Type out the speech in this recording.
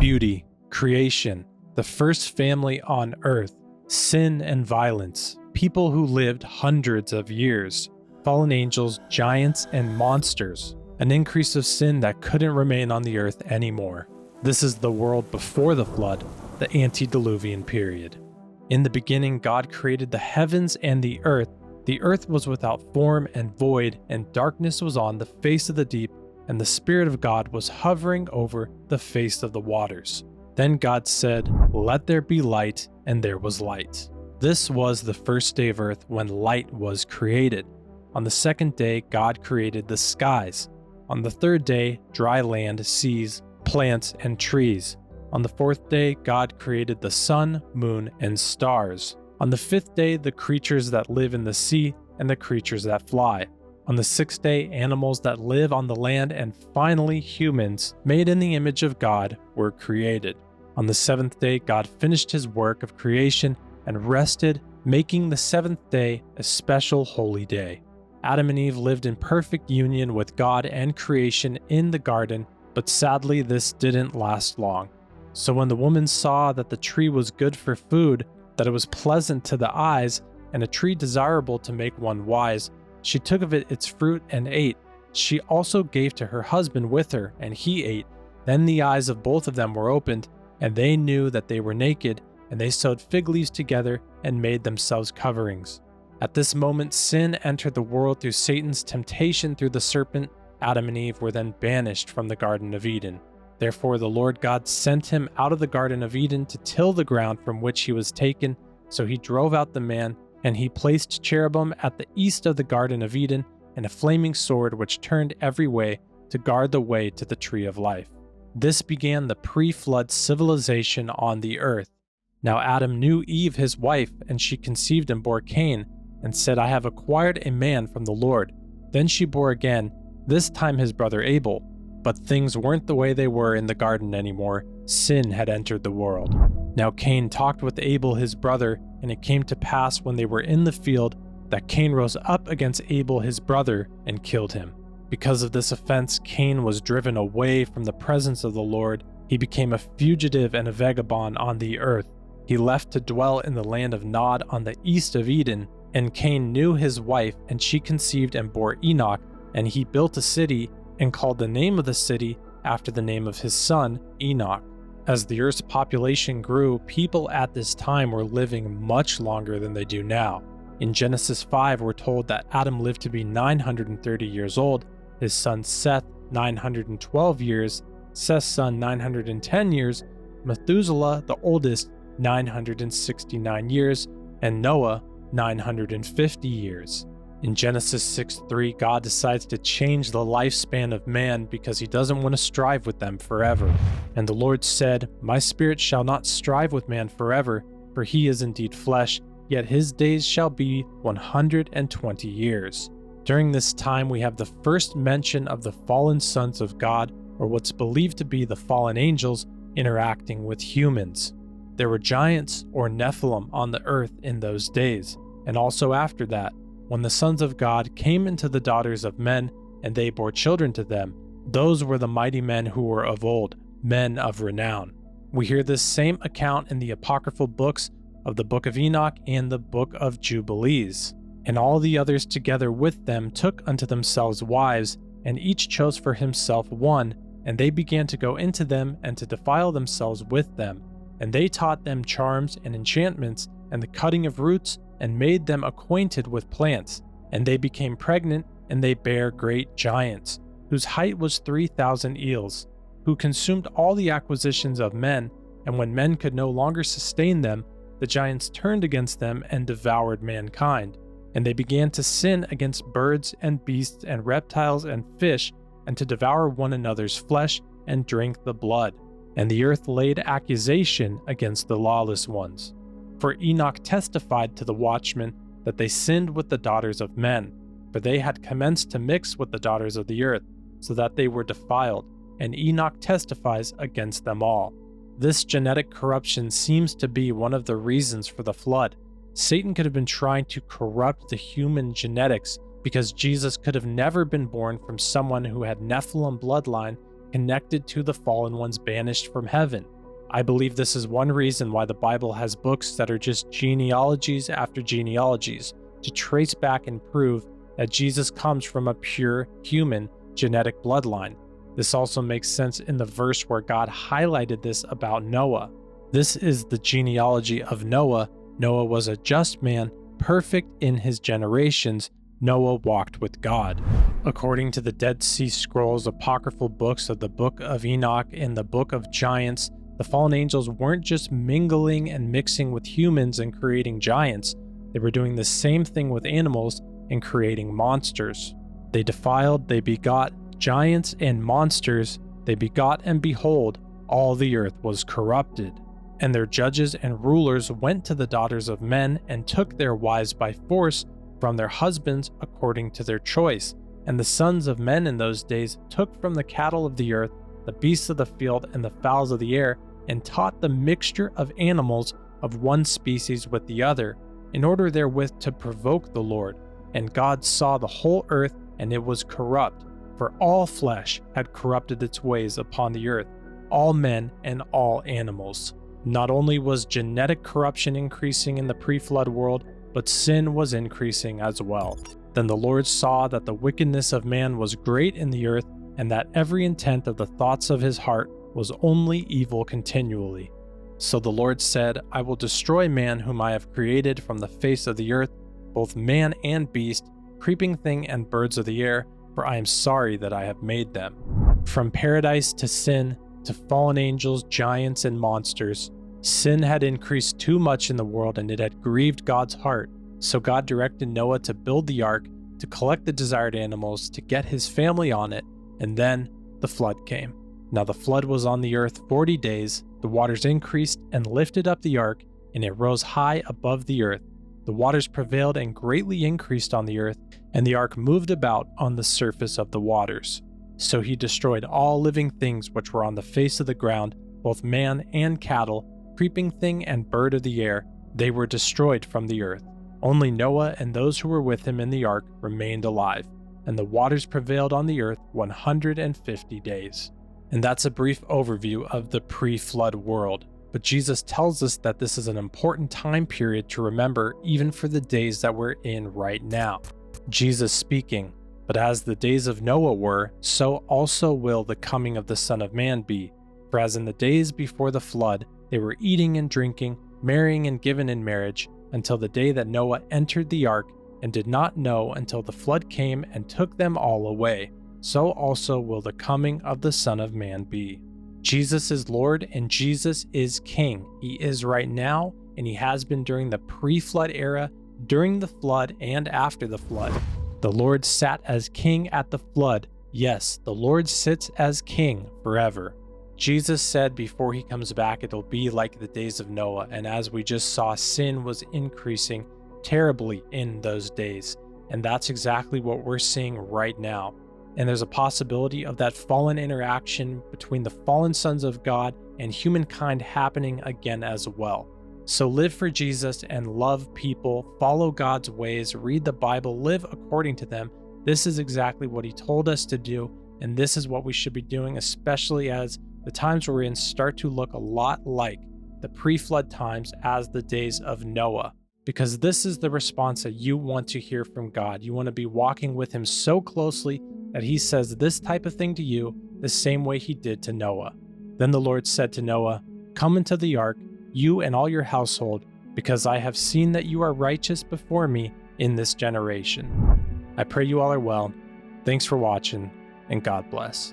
beauty, creation, the first family on earth, sin and violence, people who lived hundreds of years, fallen angels, giants, and monsters, an increase of sin that couldn't remain on the earth anymore. This is the world before the flood, the antediluvian period. In the beginning, God created the heavens and the earth. The earth was without form and void, and darkness was on the face of the deep, and the Spirit of God was hovering over the face of the waters. Then God said, "Let there be light," and there was light. This was the first day of earth when light was created. On the second day, God created the skies. On the third day, dry land, seas, plants, and trees. On the fourth day, God created the sun, moon, and stars. On the fifth day, the creatures that live in the sea and the creatures that fly. On the sixth day, animals that live on the land, and finally humans, made in the image of God, were created. On the seventh day, God finished his work of creation and rested, making the seventh day a special holy day. Adam and Eve lived in perfect union with God and creation in the garden, but sadly this didn't last long. So when the woman saw that the tree was good for food, that it was pleasant to the eyes, and a tree desirable to make one wise, she took of it its fruit and ate. She also gave to her husband with her, and he ate. Then the eyes of both of them were opened, and they knew that they were naked, and they sewed fig leaves together and made themselves coverings. At this moment, sin entered the world through Satan's temptation through the serpent. Adam and Eve were then banished from the Garden of Eden. Therefore, the Lord God sent him out of the Garden of Eden to till the ground from which he was taken. So he drove out the man, and he placed cherubim at the east of the Garden of Eden, and a flaming sword which turned every way to guard the way to the tree of life. This began the pre-flood civilization on the earth. Now Adam knew Eve his wife, and she conceived and bore Cain, and said, "I have acquired a man from the Lord." Then she bore again, this time his brother Abel. But things weren't the way they were in the garden anymore. Sin had entered the world. Now Cain talked with Abel his brother, and it came to pass when they were in the field that Cain rose up against Abel his brother and killed him. Because of this offense, Cain was driven away from the presence of the Lord. He became a fugitive and a vagabond on the earth. He left to dwell in the land of Nod on the east of Eden. And Cain knew his wife, and she conceived and bore Enoch, and he built a city and called the name of the city after the name of his son, Enoch. As the earth's population grew, people at this time were living much longer than they do now. In Genesis 5, we're told that Adam lived to be 930 years old, his son Seth 912 years, Seth's son 910 years, Methuselah, the oldest, 969 years, and Noah 950 years. In Genesis 6:3, God decides to change the lifespan of man because he doesn't want to strive with them forever. And the Lord said, "My spirit shall not strive with man forever, for he is indeed flesh, yet his days shall be 120 years." During this time, we have the first mention of the fallen sons of God, or what's believed to be the fallen angels, interacting with humans. There were giants, or Nephilim, on the earth in those days, and also after that. When the sons of God came into the daughters of men, and they bore children to them, those were the mighty men who were of old, men of renown. We hear this same account in the apocryphal books of the Book of Enoch and the Book of Jubilees. And all the others together with them took unto themselves wives, and each chose for himself one, and they began to go into them and to defile themselves with them. And they taught them charms and enchantments, and the cutting of roots, and made them acquainted with plants. And they became pregnant, and they bare great giants, whose height was 3,000 eels, who consumed all the acquisitions of men. And when men could no longer sustain them, the giants turned against them and devoured mankind. And they began to sin against birds and beasts and reptiles and fish, and to devour one another's flesh and drink the blood. And the earth laid accusation against the lawless ones. For Enoch testified to the watchmen that they sinned with the daughters of men, for they had commenced to mix with the daughters of the earth, so that they were defiled, and Enoch testifies against them all. This genetic corruption seems to be one of the reasons for the flood. Satan could have been trying to corrupt the human genetics because Jesus could have never been born from someone who had Nephilim bloodline, connected to the fallen ones banished from heaven. I believe this is one reason why the Bible has books that are just genealogies after genealogies to trace back and prove that Jesus comes from a pure human genetic bloodline. This also makes sense in the verse where God highlighted this about Noah. This is the genealogy of Noah. Noah was a just man, perfect in his generations. Noah walked with God. According to the Dead Sea Scrolls apocryphal books of the Book of Enoch and the Book of Giants, the fallen angels weren't just mingling and mixing with humans and creating giants. They were doing the same thing with animals and creating monsters. They defiled, they begot giants and monsters. They begot, and behold, all the earth was corrupted. And their judges and rulers went to the daughters of men and took their wives by force from their husbands according to their choice. And the sons of men in those days took from the cattle of the earth, the beasts of the field, and the fowls of the air, and taught the mixture of animals of one species with the other, in order therewith to provoke the Lord. And God saw the whole earth, and it was corrupt, for all flesh had corrupted its ways upon the earth, all men and all animals. Not only was genetic corruption increasing in the pre-flood world, but sin was increasing as well. Then the Lord saw that the wickedness of man was great in the earth, and that every intent of the thoughts of his heart was only evil continually. So the Lord said, I will destroy man whom I have created from the face of the earth, both man and beast, creeping thing and birds of the air, for I am sorry that I have made them. From paradise to sin, to fallen angels, giants, and monsters, sin had increased too much in the world, and it had grieved God's heart. So God directed Noah to build the ark, to collect the desired animals, to get his family on it, and then the flood came. Now the flood was on the earth 40 days. The waters increased and lifted up the ark, and it rose high above the earth. The waters prevailed and greatly increased on the earth, and the ark moved about on the surface of the waters. So he destroyed all living things which were on the face of the ground, both man and cattle, creeping thing and bird of the air. They were destroyed from the earth. Only Noah and those who were with him in the ark remained alive, and the waters prevailed on the earth 150 days. And that's a brief overview of the pre-flood world. But Jesus tells us that this is an important time period to remember even for the days that we're in right now. Jesus speaking, but as the days of Noah were, so also will the coming of the Son of Man be. For as in the days before the flood, they were eating and drinking, marrying and given in marriage, until the day that Noah entered the ark, and did not know until the flood came and took them all away. So also will the coming of the Son of Man be. Jesus is Lord and Jesus is King. He is right now, and he has been during the pre-flood era, during the flood, and after the flood. The Lord sat as King at the flood. Yes, the Lord sits as King forever. Jesus said before he comes back it'll be like the days of Noah, and as we just saw, sin was increasing terribly in those days, and that's exactly what we're seeing right now. And there's a possibility of that fallen interaction between the fallen sons of God and humankind happening again as well. So live for Jesus and love people, follow God's ways, read the Bible, live according to them. This is exactly what he told us to do, and this is what we should be doing, especially as the times we're in start to look a lot like the pre-flood times as the days of Noah. Because this is the response that you want to hear from God. You want to be walking with him so closely that he says this type of thing to you the same way he did to Noah. Then the Lord said to Noah, "Come into the ark, you and all your household, because I have seen that you are righteous before me in this generation." I pray you all are well. Thanks for watching, and God bless.